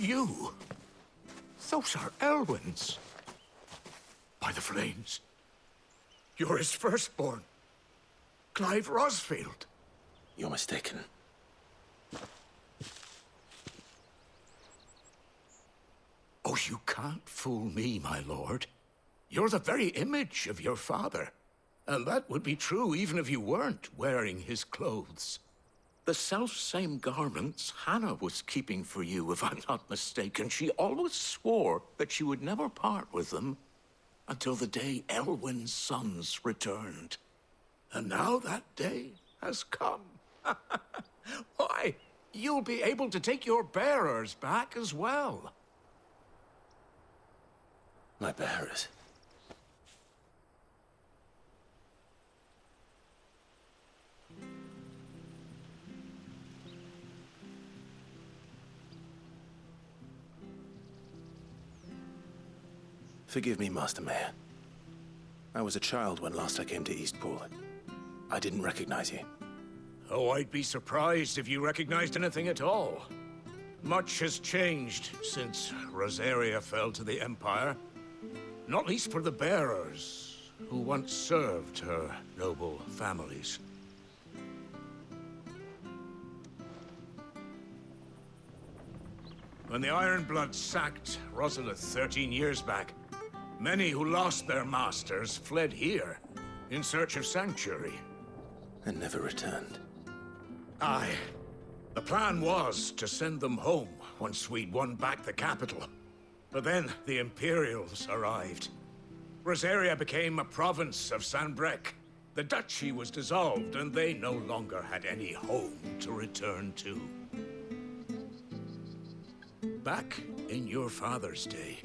You? Those are Elwyn's. By the flames. You're his firstborn. Clive Rosfield. You're mistaken. Oh, you can't fool me, my lord. You're the very image of your father. And that would be true even if you weren't wearing his clothes. The self-same garments Hannah was keeping for you, if I'm not mistaken. She always swore that she would never part with them until the day Elwyn's sons returned. And now that day has come. Why, you'll be able to take your bearers back as well. My bearers? Forgive me, Master Mayor. I was a child when last I came to Eastpool. I didn't recognize you. Oh, I'd be surprised if you recognized anything at all. Much has changed since Rosaria fell to the Empire. Not least for the bearers, who once served her noble families. When the Ironbloods sacked Rosalith 13 years back, many who lost their masters fled here in search of sanctuary. And never returned. Aye. The plan was to send them home once we'd won back the capital. But then the Imperials arrived. Rosaria became a province of Sanbreque. The duchy was dissolved, and they no longer had any home to return to. Back in your father's day,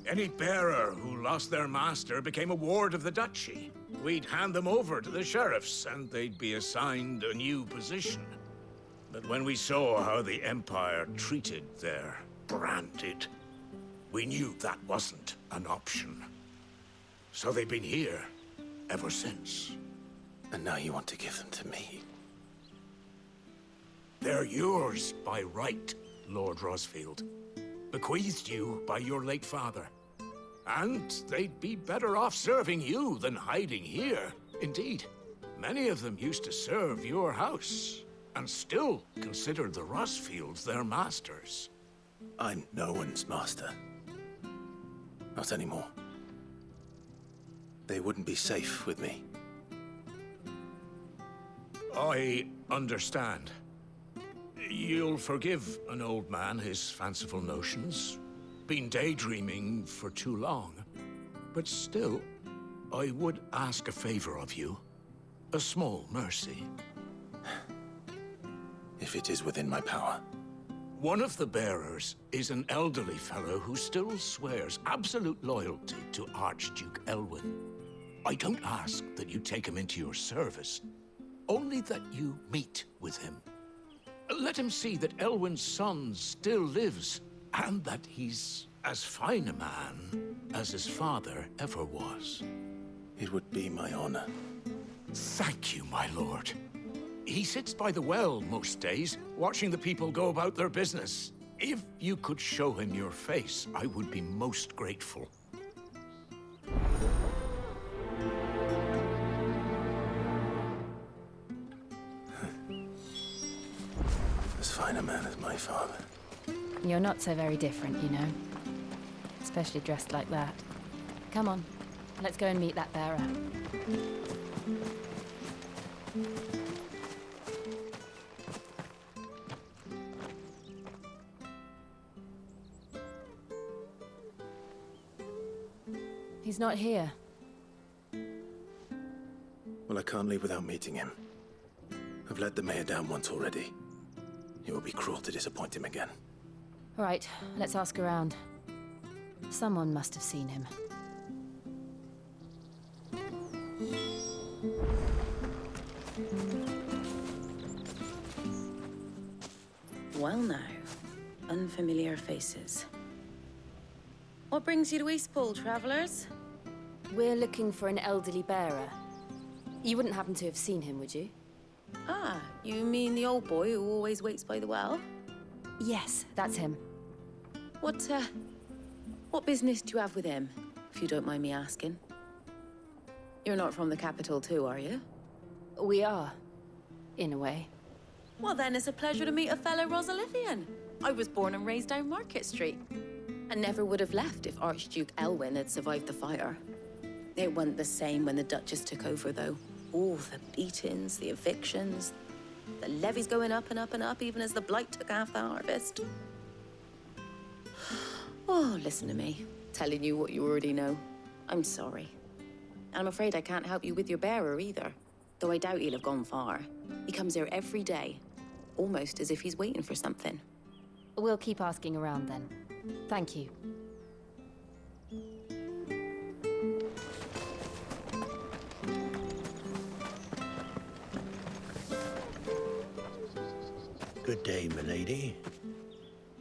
any bearer who lost their master became a ward of the duchy. We'd hand them over to the sheriffs, and they'd be assigned a new position. But when we saw how the Empire treated their branded, we knew that wasn't an option. So they've been here ever since. And now you want to give them to me? They're yours by right, Lord Rosfield. Bequeathed you by your late father. And they'd be better off serving you than hiding here. Indeed, many of them used to serve your house, and still consider the Rosfields their masters. I'm no one's master. Not anymore. They wouldn't be safe with me. I understand. You'll forgive an old man his fanciful notions. Been daydreaming for too long. But still, I would ask a favor of you. A small mercy. If it is within my power. One of the bearers is an elderly fellow who still swears absolute loyalty to Archduke Elwyn. I don't ask that you take him into your service, only that you meet with him. Let him see that Elwyn's son still lives, and that he's as fine a man as his father ever was. It would be my honor. Thank you, my lord. He sits by the well most days, watching the people go about their business. If you could show him your face, I would be most grateful. As fine a man as my father. You're not so very different, you know. Especially dressed like that. Come on, let's go and meet that bearer. He's not here. Well, I can't leave without meeting him. I've let the mayor down once already. It would be cruel to disappoint him again. All right, let's ask around. Someone must have seen him. familiar faces. What brings you to Eastpool, travelers? We're looking for an elderly bearer. You wouldn't happen to have seen him, would you? Ah, you mean the old boy who always waits by the well? Yes, that's him. What business do you have with him, if you don't mind me asking? You're not from the capital too, are you? We are, in a way. Well, then it's a pleasure to meet a fellow Rosalithian. I was born and raised down Market Street. I never would have left if Archduke Elwyn had survived the fire. It wasn't the same when the Duchess took over, though. All the beatings, the evictions, the levies going up and up and up, even as the blight took half the harvest. Oh, listen to me, telling you what you already know. I'm sorry. And I'm afraid I can't help you with your bearer either, though I doubt he'll have gone far. He comes here every day, almost as if he's waiting for something. We'll keep asking around then. Thank you. Good day, milady.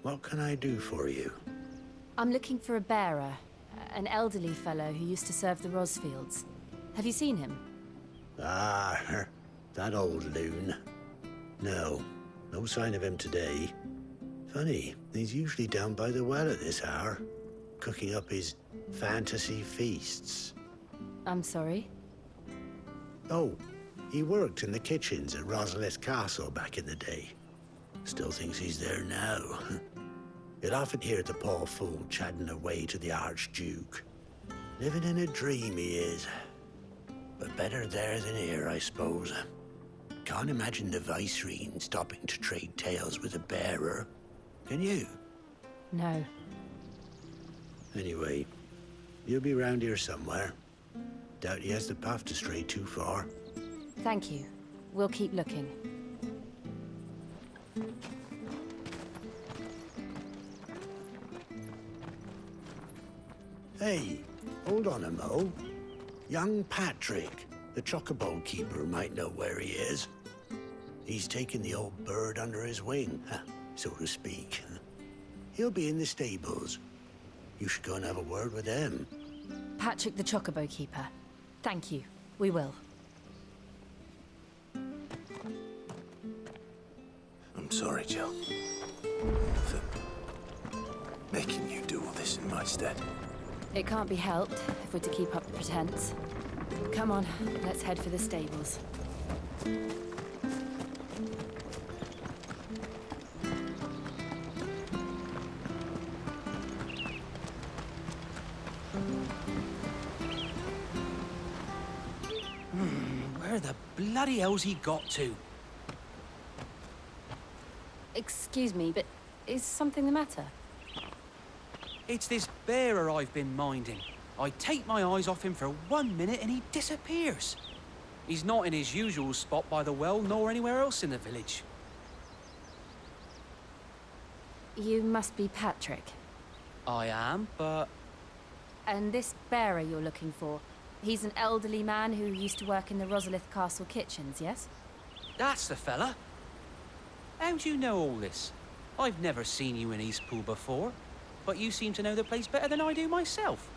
What can I do for you? I'm looking for a bearer, an elderly fellow who used to serve the Rosfields. Have you seen him? Ah, that old loon. No sign of him today. Funny, he's usually down by the well at this hour, cooking up his fantasy feasts. I'm sorry? Oh, he worked in the kitchens at Rosalith Castle back in the day. Still thinks he's there now. You'd often hear the poor fool chatting away to the Archduke. Living in a dream he is. But better there than here, I suppose. Can't imagine the Viceroy stopping to trade tales with a bearer. Can you? No. Anyway, he'll be round here somewhere. Doubt he has the path to stray too far. Thank you. We'll keep looking. Hey, hold on a mo. Young Patrick, the chocobo keeper, might know where he is. He's taken the old bird under his wing, so to speak. He'll be in the stables. You should go and have a word with him. Patrick the Chocobo Keeper. Thank you. We will. I'm sorry, Jill. For making you do all this in my stead. It can't be helped if we're to keep up the pretense. Come on, let's head for the stables. Where the bloody hell's he got to? Excuse me, but is something the matter? It's this bearer I've been minding. I take my eyes off him for 1 minute and he disappears. He's not in his usual spot by the well, nor anywhere else in the village. You must be Patrick. I am, but... And this bearer you're looking for, he's an elderly man who used to work in the Rosalith Castle kitchens, yes? That's the fella. How do you know all this? I've never seen you in Eastpool before, but you seem to know the place better than I do myself.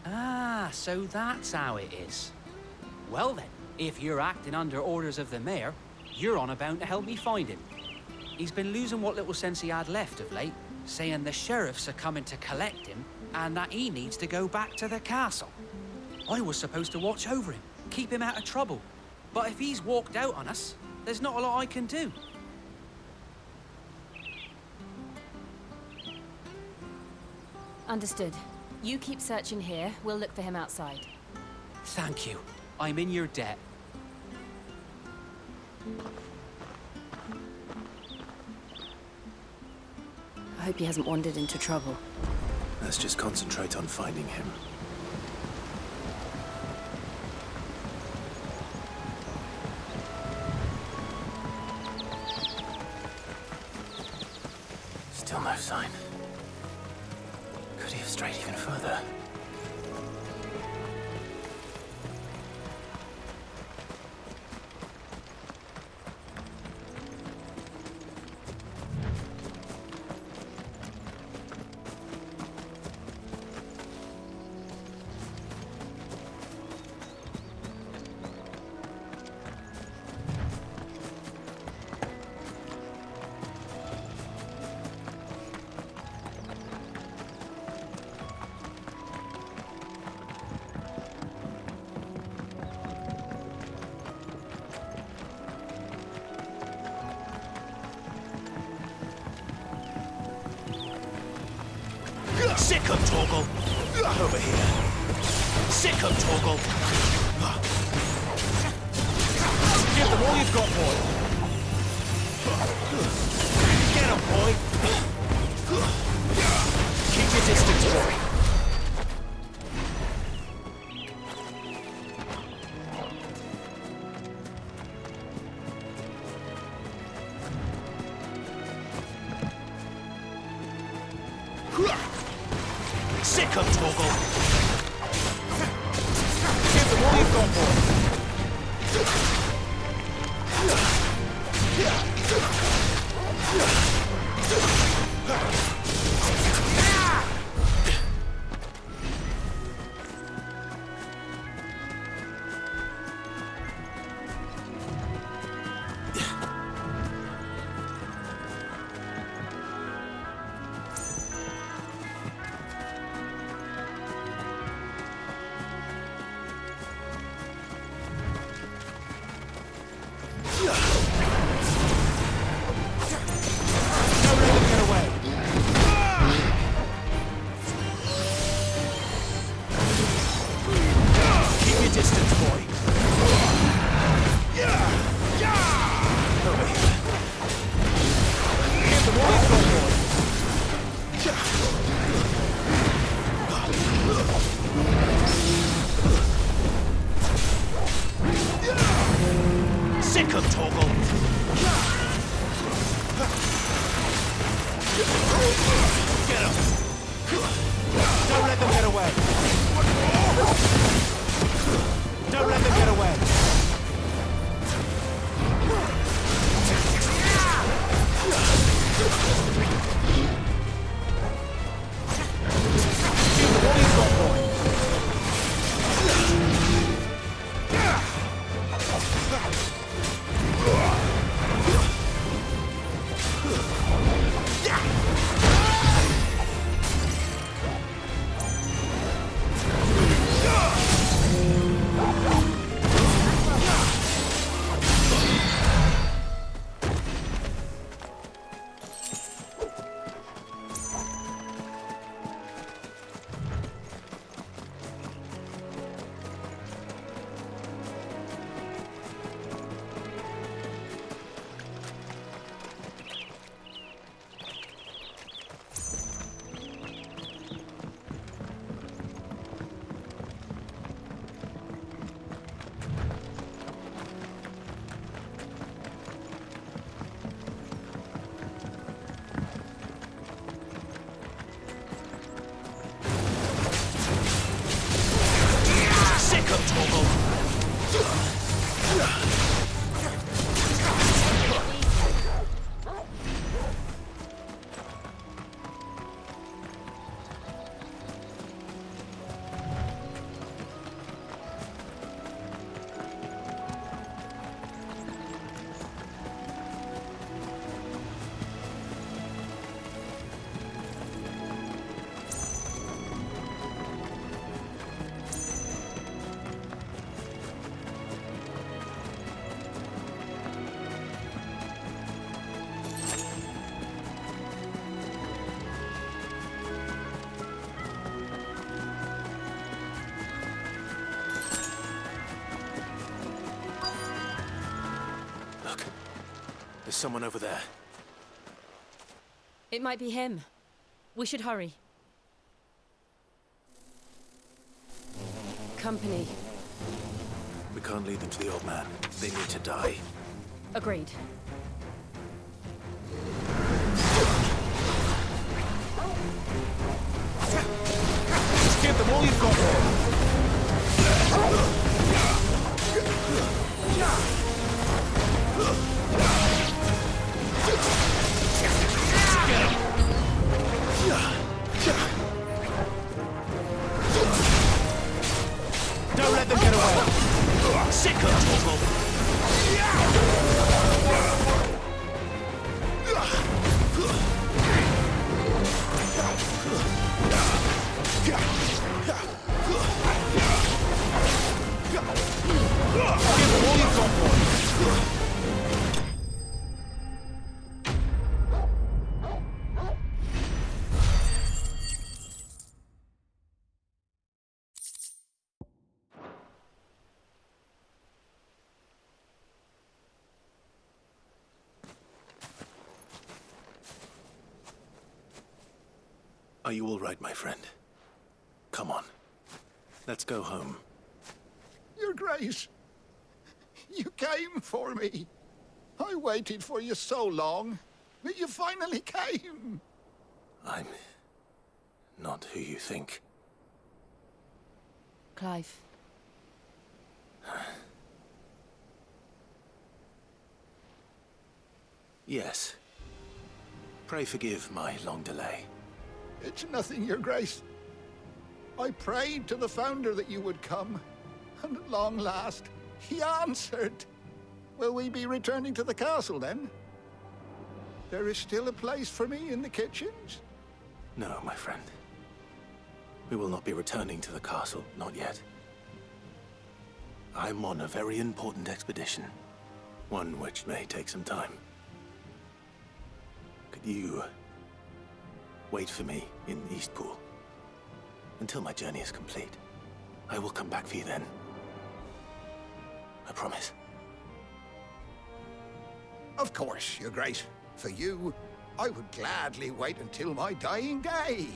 Ah, so that's how it is. Well then, if you're acting under orders of the mayor, you're on about to help me find him. He's been losing what little sense he had left of late, saying the sheriffs are coming to collect him and that he needs to go back to the castle. I was supposed to watch over him, keep him out of trouble. But if he's walked out on us, there's not a lot I can do. Understood. You keep searching here, we'll look for him outside. Thank you. I'm in your debt. I hope he hasn't wandered into trouble. Let's just concentrate on finding him. straight even further. Sick him, Torgal! Over here! Sick him, Torgal! Give them all you've got, boy! Get him, boy! Keep your distance, boy! Sick him, Torgal! Give them all you've got, boy! Sick him, Torgal! Get him! Don't let them get away! Don't let them get away! Give them all you've got, boy! Sick him, Torgal! There's someone over there. It might be him. We should hurry. Company. We can't lead them to the old man. They need to die. Agreed. all you've got, boy. Don't let them get away. Sick of trouble. Give them all you've got, boy. Are you all right, my friend? Come on. Let's go home. Your Grace, you came for me. I waited for you so long, but you finally came. I'm not who you think. Clive. Yes. Pray forgive my long delay. It's nothing, Your Grace. I prayed to the Founder that you would come, and at long last, he answered. Will we be returning to the castle, then? There is still a place for me in the kitchens? No, my friend. We will not be returning to the castle, not yet. I'm on a very important expedition. One which may take some time. Could you wait for me in Eastpool until my journey is complete? I will come back for you then. I promise. Of course, Your Grace. For you, I would gladly wait until my dying day.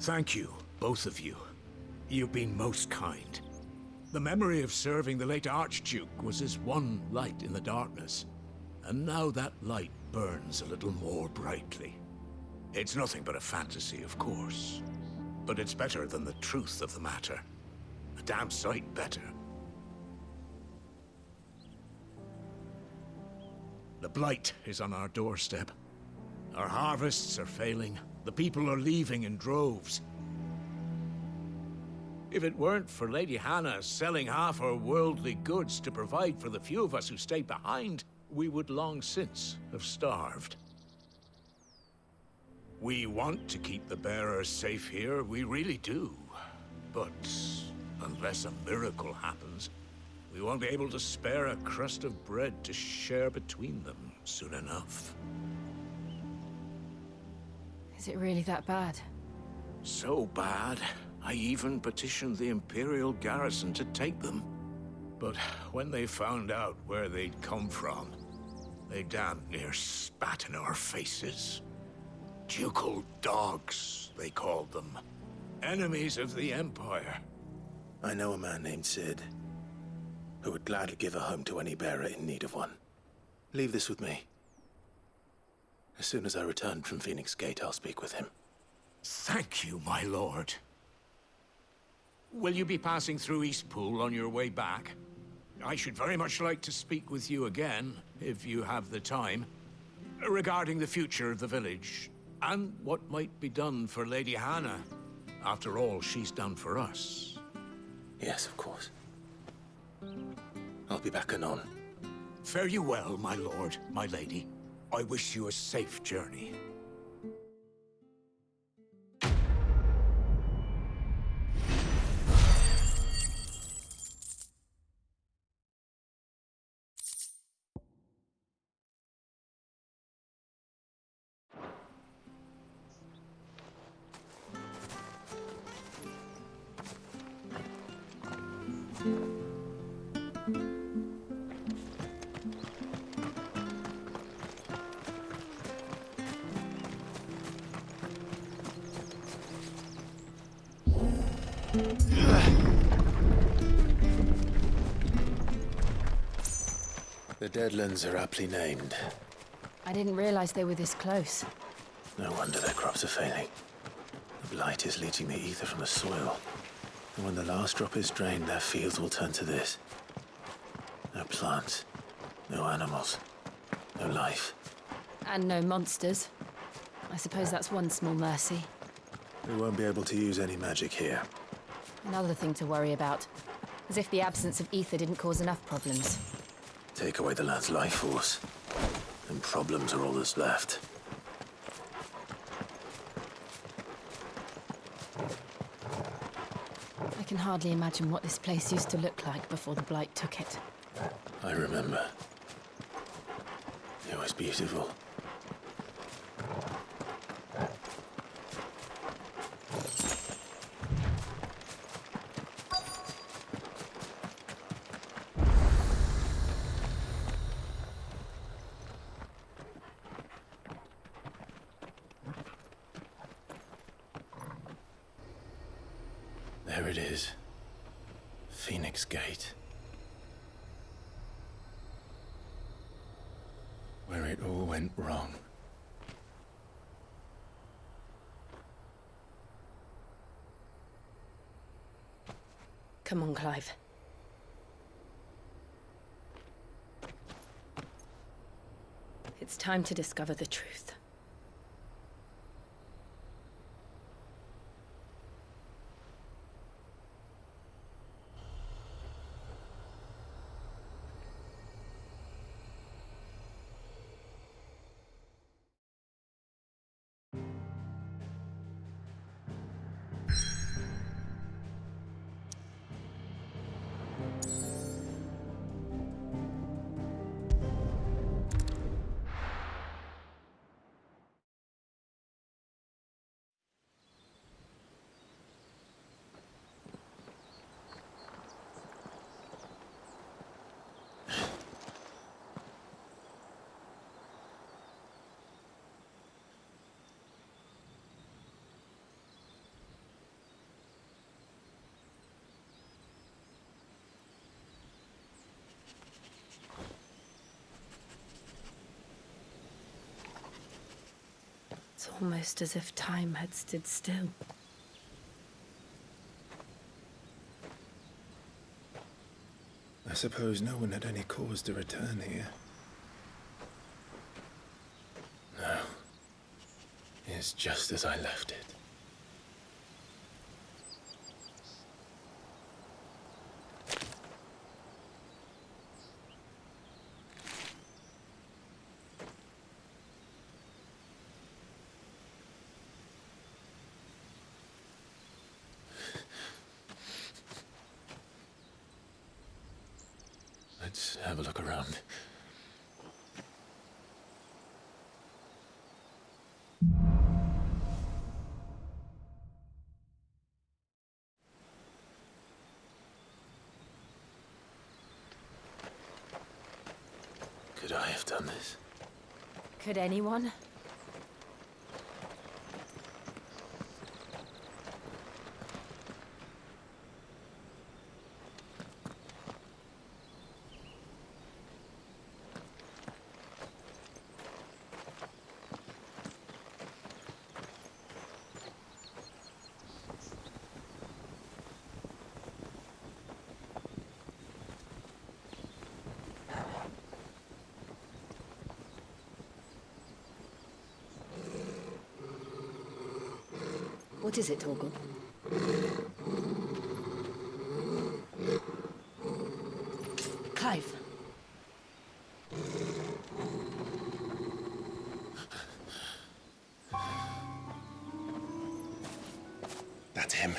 Thank you, both of you. You've been most kind. The memory of serving the late Archduke was as one light in the darkness, and now that light burns a little more brightly. It's nothing but a fantasy, of course, but it's better than the truth of the matter. A damn sight better. The blight is on our doorstep. Our harvests are failing. The people are leaving in droves. If it weren't for Lady Hannah selling half her worldly goods to provide for the few of us who stayed behind, we would long since have starved. We want to keep the bearers safe here, we really do. But unless a miracle happens, we won't be able to spare a crust of bread to share between them soon enough. Is it really that bad? So bad, I even petitioned the Imperial garrison to take them. But when they found out where they'd come from, they damn near spat in our faces. Ducal dogs, they called them. Enemies of the Empire. I know a man named Sid, who would gladly give a home to any bearer in need of one. Leave this with me. As soon as I return from Phoenix Gate, I'll speak with him. Thank you, my lord. Will you be passing through Eastpool on your way back? I should very much like to speak with you again, if you have the time, regarding the future of the village, and what might be done for Lady Hannah. After all she's done for us. Yes, of course. I'll be back anon. Fare you well, my lord, my lady. I wish you a safe journey. The Deadlands are aptly named. I didn't realize they were this close. No wonder their crops are failing. The blight is leaching the ether from the soil. And when the last drop is drained, their fields will turn to this. No plants, no animals, no life. And no monsters. I suppose that's one small mercy. We won't be able to use any magic here. Another thing to worry about. As if the absence of ether didn't cause enough problems. Take away the land's life force, and problems are all that's left. I can hardly imagine what this place used to look like before the Blight took it. I remember. It was beautiful. There it is. Phoenix Gate. Where it all went wrong. Come on, Clive. It's time to discover the truth. It's almost as if time had stood still. I suppose no one had any cause to return here. No. It's just as I left it. Let's have a look around. Could I have done this? Could anyone? What is it, Torgal? Clive. That's him.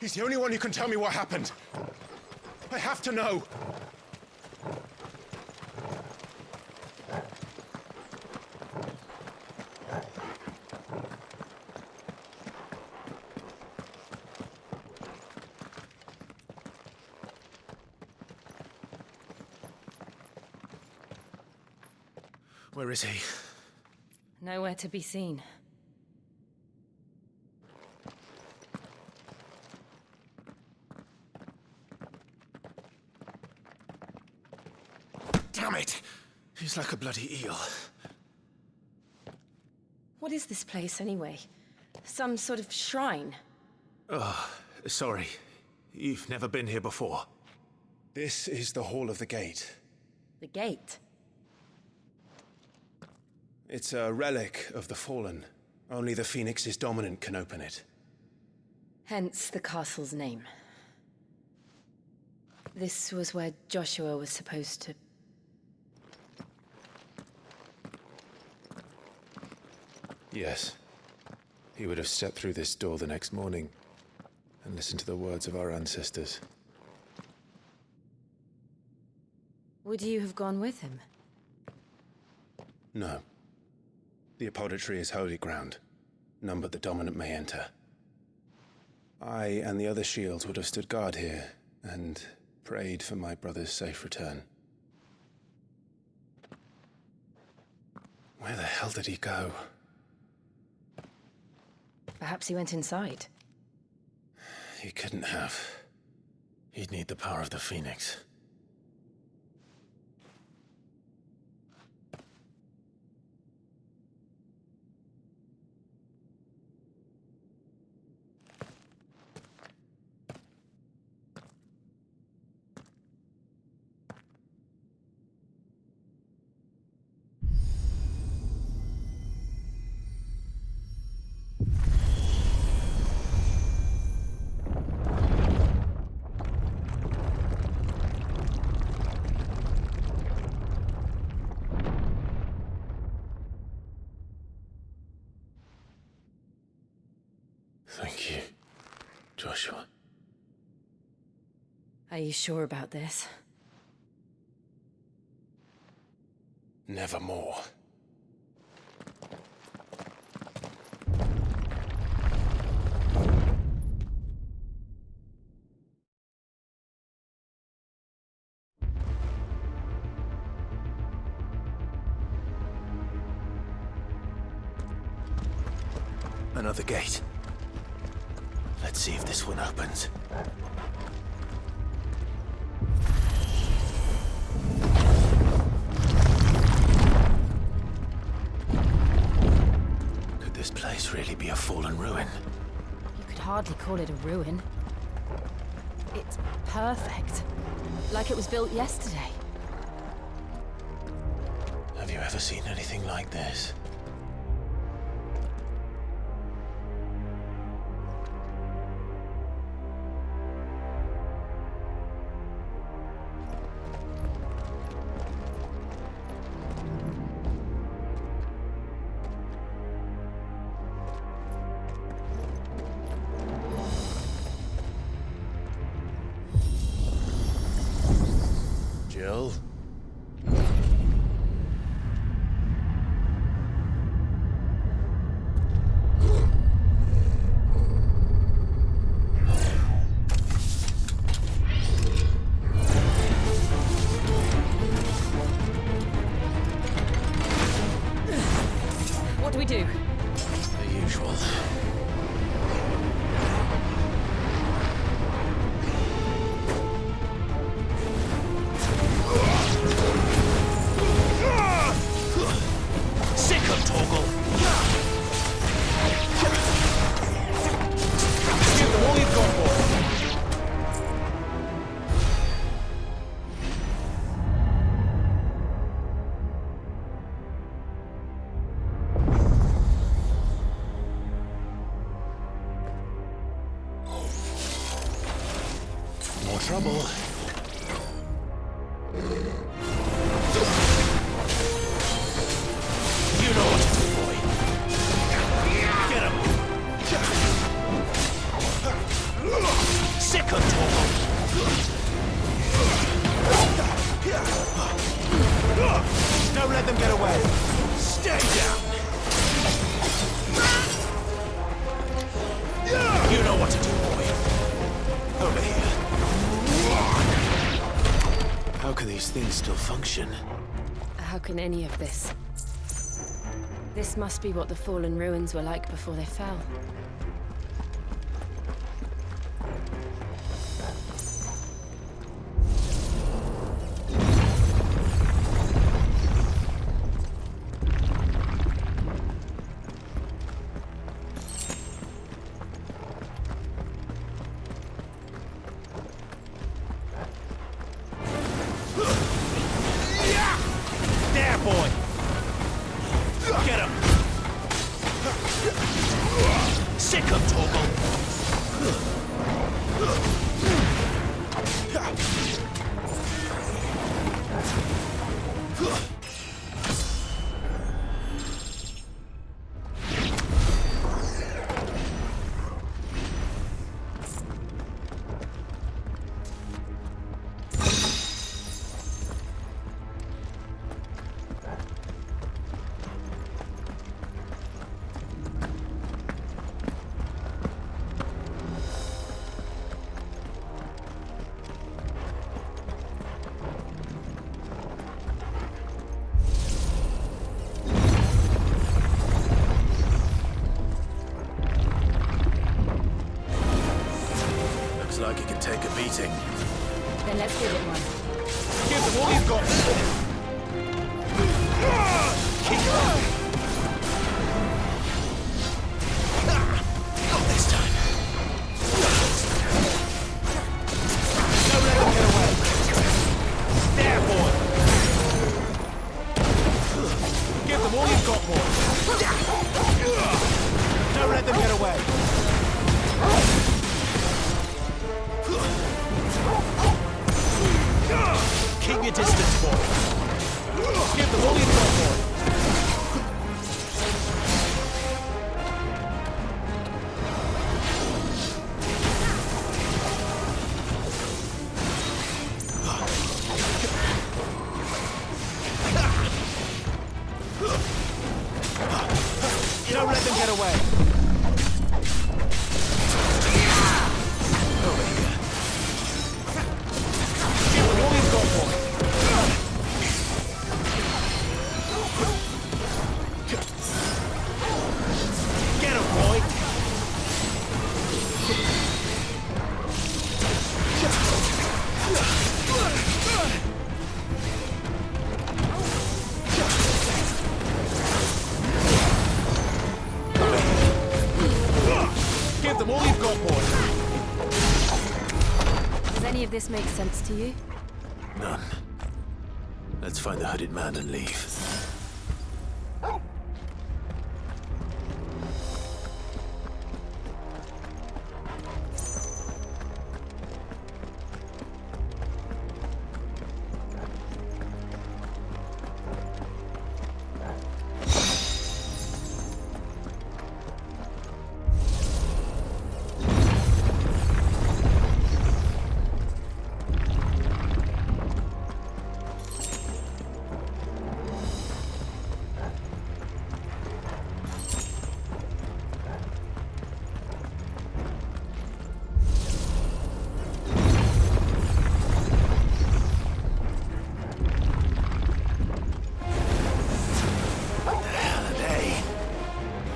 He's the only one who can tell me what happened. I have to know. Where is he? Nowhere to be seen. He's like a bloody eel. What is this place, anyway? Some sort of shrine? Oh, sorry. You've never been here before. This is the Hall of the Gate. The gate? It's a relic of the Fallen. Only the Phoenix's dominant can open it. Hence the castle's name. This was where Joshua was supposed to... Yes. He would have stepped through this door the next morning and listened to the words of our ancestors. Would you have gone with him? No. The apodatory is holy ground. None but the dominant may enter. I and the other shields would have stood guard here and prayed for my brother's safe return. Where the hell did he go? Perhaps he went inside. He couldn't have. He'd need the power of the Phoenix. Thank you, Joshua. Are you sure about this? Nevermore. Another gate. Let's see if this one opens. Could this place really be a fallen ruin? You could hardly call it a ruin. It's perfect. Like it was built yesterday. Have you ever seen anything like this? Jill? What do we do? The usual. Sick of Toggle! Give them all you've got, boy! More trouble. You know what to do, boy. Get him! Sick of Toggle! Don't let them get away! Stay down! You know what to do, boy. Over here. How can these things still function? How can any of this? This must be what the fallen ruins were like before they fell. boy! Get him! Sick of Torgal! Looks like he can take a beating. Then let's give it one. Give them all you've got! Keep going! Not this time! Don't let them get away! There, boy! Give them all you've got, boy! Don't let them get away! Keep your distance, boy. Give them all you've got, boy. Don't let them get away. Over here. Give them all you've got, boy. Get him, boy! Give them all you've got, boy! Does any of this make sense to you? None. Let's find the hooded man and leave.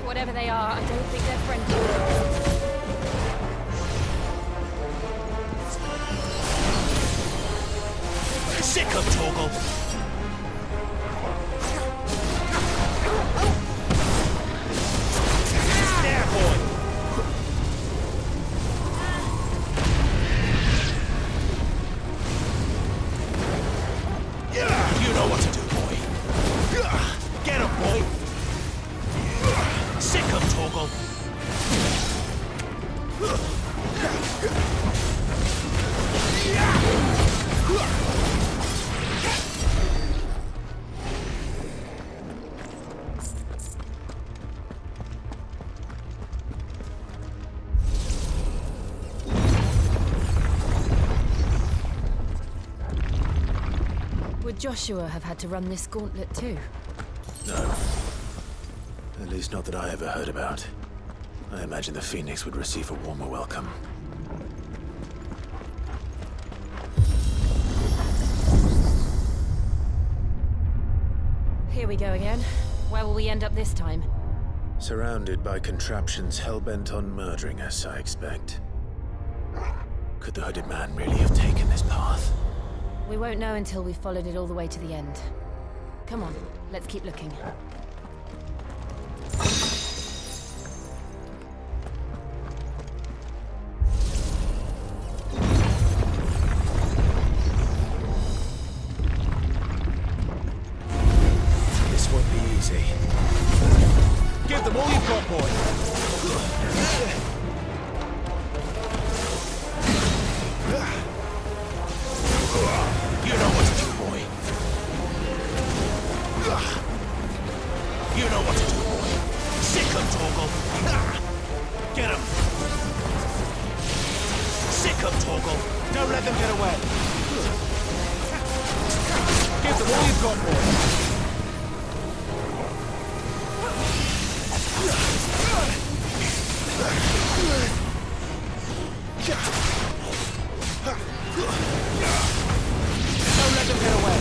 Whatever they are, I don't think they're friendly. Sick of Torgal! There, boy! You know what to do, boy. Get him, boy! Sick of Torgal! Would Joshua have had to run this gauntlet too? No. At least not that I ever heard about. I imagine the Phoenix would receive a warmer welcome. Here we go again. Where will we end up this time? Surrounded by contraptions hell-bent on murdering us, I expect. Could the hooded man really have taken this path? We won't know until we've followed it all the way to the end. Come on, let's keep looking. easy. Give them all you've got, boy. You know what to do, boy. You know what to do, boy. Sick 'em, Torgal. Get 'em. Sick 'em, Torgal. Don't let them get away. Give them all you've got, boy. Don't let them get away.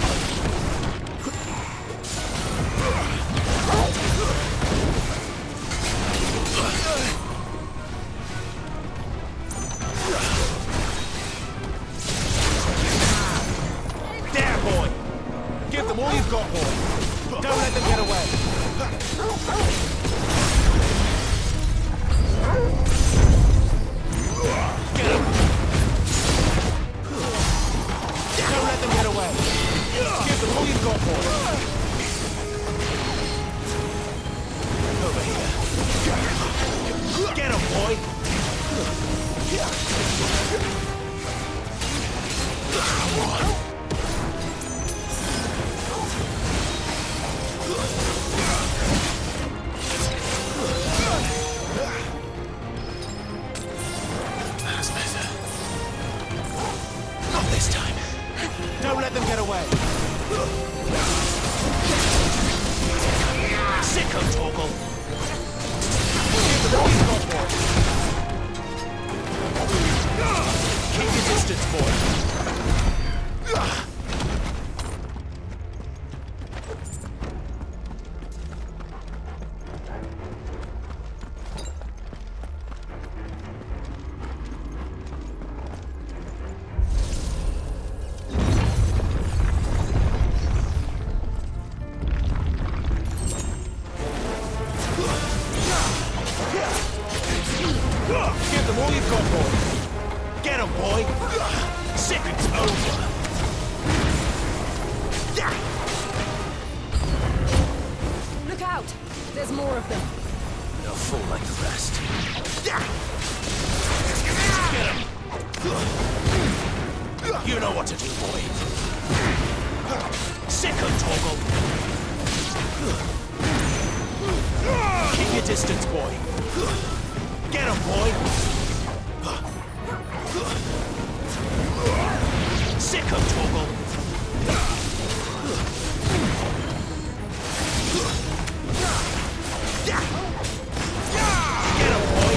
There, boy. Give them all you've got, boy. Don't let them get away. Get him. Don't let them get away. Give them all you've got, boy. Over here. Get him, boy. That's better. Not this time. Don't let them get away. Sick 'em, Torgal. Give them all you've got, boy. Keep your distance, boy. Give them all you've got, boy. Get 'em, boy. Second's over. Look out! There's more of them. They'll fall like the rest. Get 'em. You know what to do, boy. Sick 'em, Torgal. Keep your distance, boy. Get him, boy! Sick him, Torgal! Get him, boy!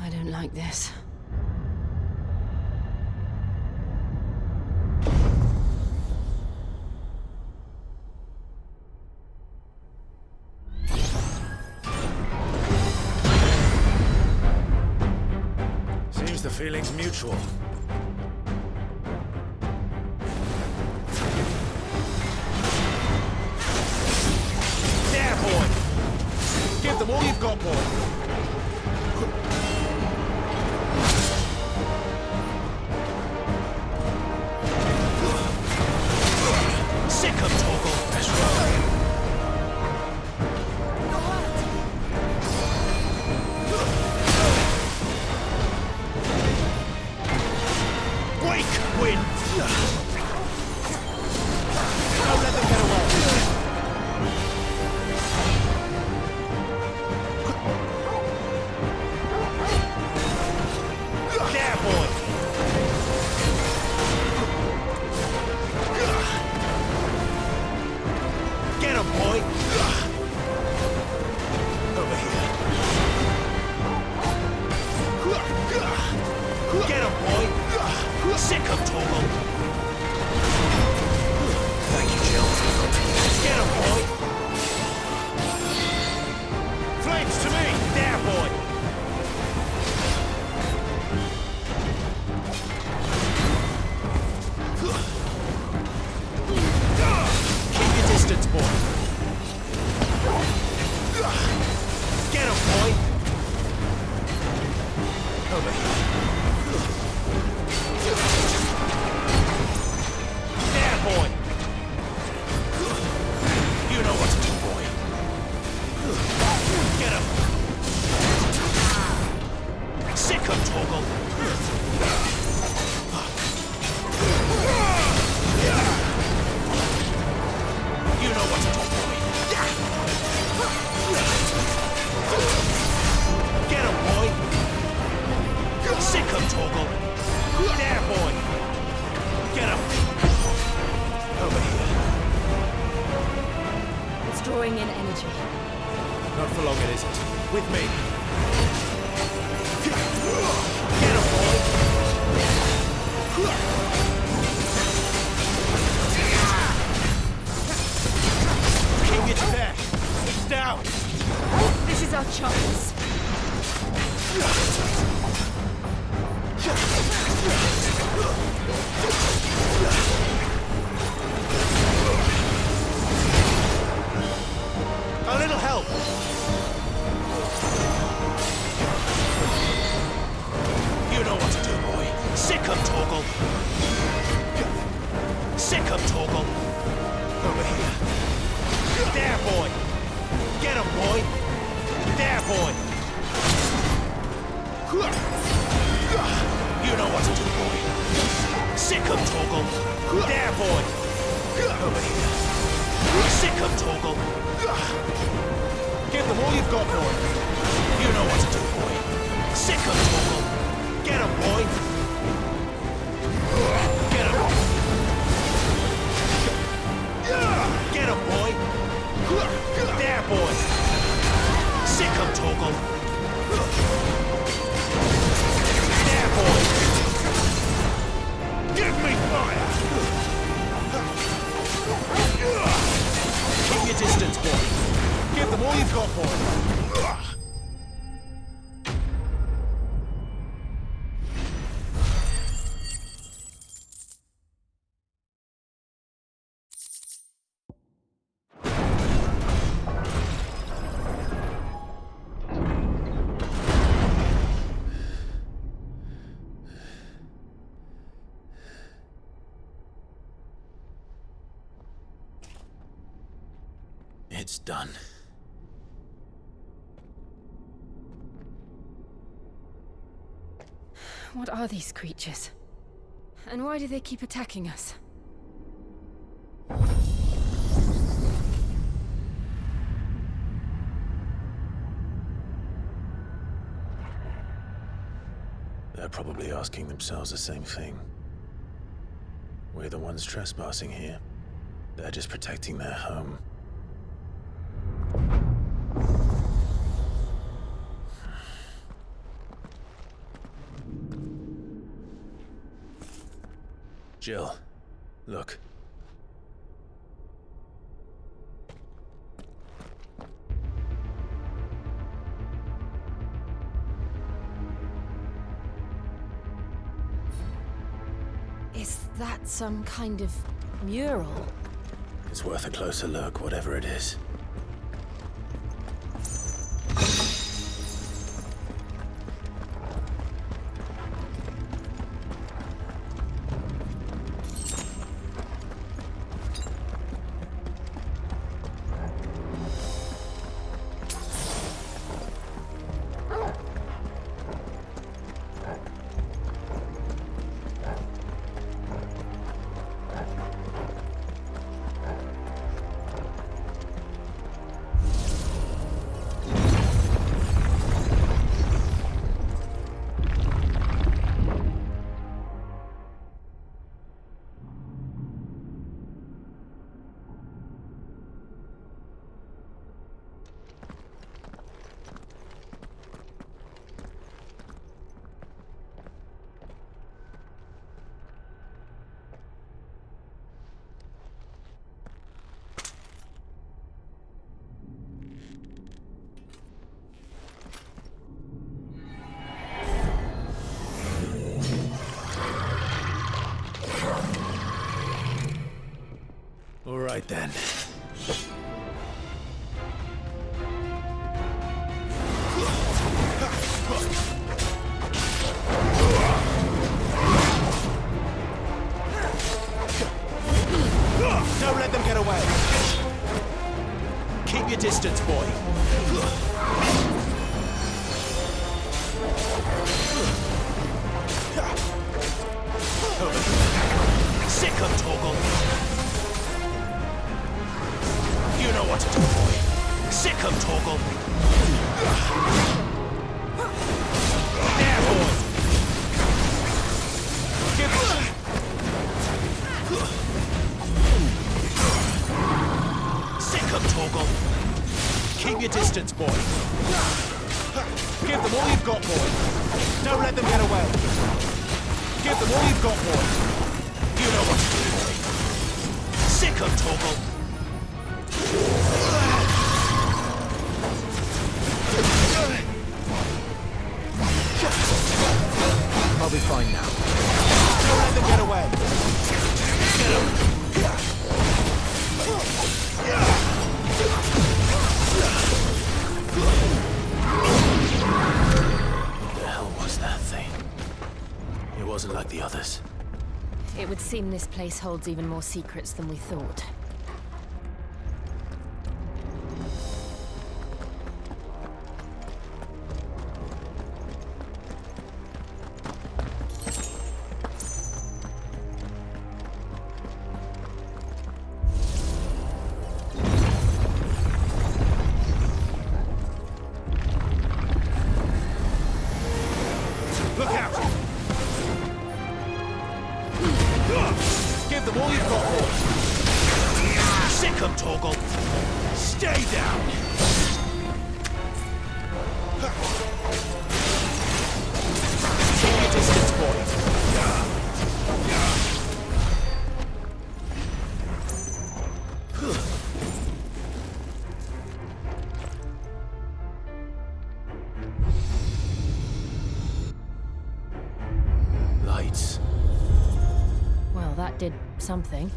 I don't like this. Seems the feeling's mutual. There, boy! Give them all you've got, boy! Sick of Torgal. That's right. Wake wind. Don't let them get away. Over here. There, boy! You know what to do, boy. Get him! Sick him, Torgal! You know what to do, boy. Get him, boy! Sick him, Torgal! There, boy! Get him! Over here. It's drawing in energy. Not for long, it isn't. With me. Get him, boy! King, it's there! It's down! This is our chance. A little help! You know what to do, boy. Sick him, Torgal! Sick him, Torgal! Over here. There, boy! Get him, boy! There, boy! You know what to do, boy. Sick him, Torgal! There, boy! Over here. Sick him, Torgal! Give them all you've got, boy! You know what to do, boy. Sick him, Torgal! Get him, boy! Get him! Get him, boy! There, boy! Sick him, Torgal! There, boy! Give me fire! Keep your distance, boy! Give them all you've got, boy! It's done. What are these creatures? And why do they keep attacking us? They're probably asking themselves the same thing. We're the ones trespassing here. They're just protecting their home. Jill, look. Is that some kind of mural? It's worth a closer look, whatever it is. All right then. your distance, boy. Sick of Torgal. You know what to do, boy. Sick of Torgal. There, boy. Sick of Torgal. Keep your distance, boy. Give them all you've got, boy. Don't let them get away. Give them all you've got, boy. You know what to do, boy. Sick of Torgal. I'll be fine now. Don't let them get away. Get him. What the hell was that thing? It wasn't like the others. It would seem this place holds even more secrets than we thought. Look out! Give them all you've got, boy. Sick 'em, Torgal. Stay down. Keep your distance, boy. Lights. Well, that did something.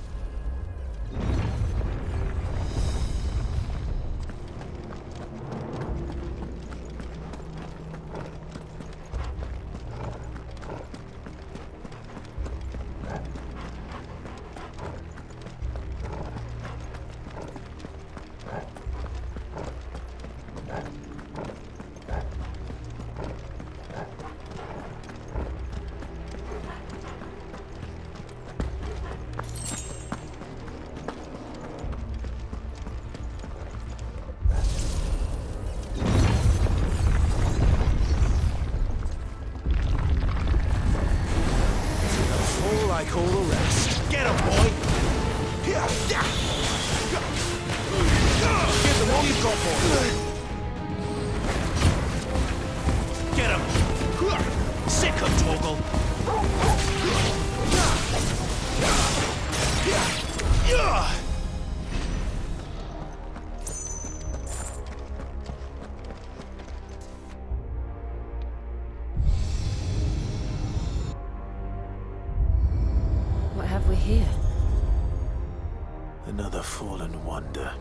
All like all the rest. Get 'em, boy. Give them all you've got, boy. Get 'em. Sick 'em, Torgal. What have we here? Another fallen wonder.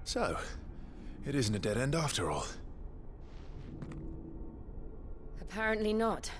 So, it isn't a dead end after all. Apparently not.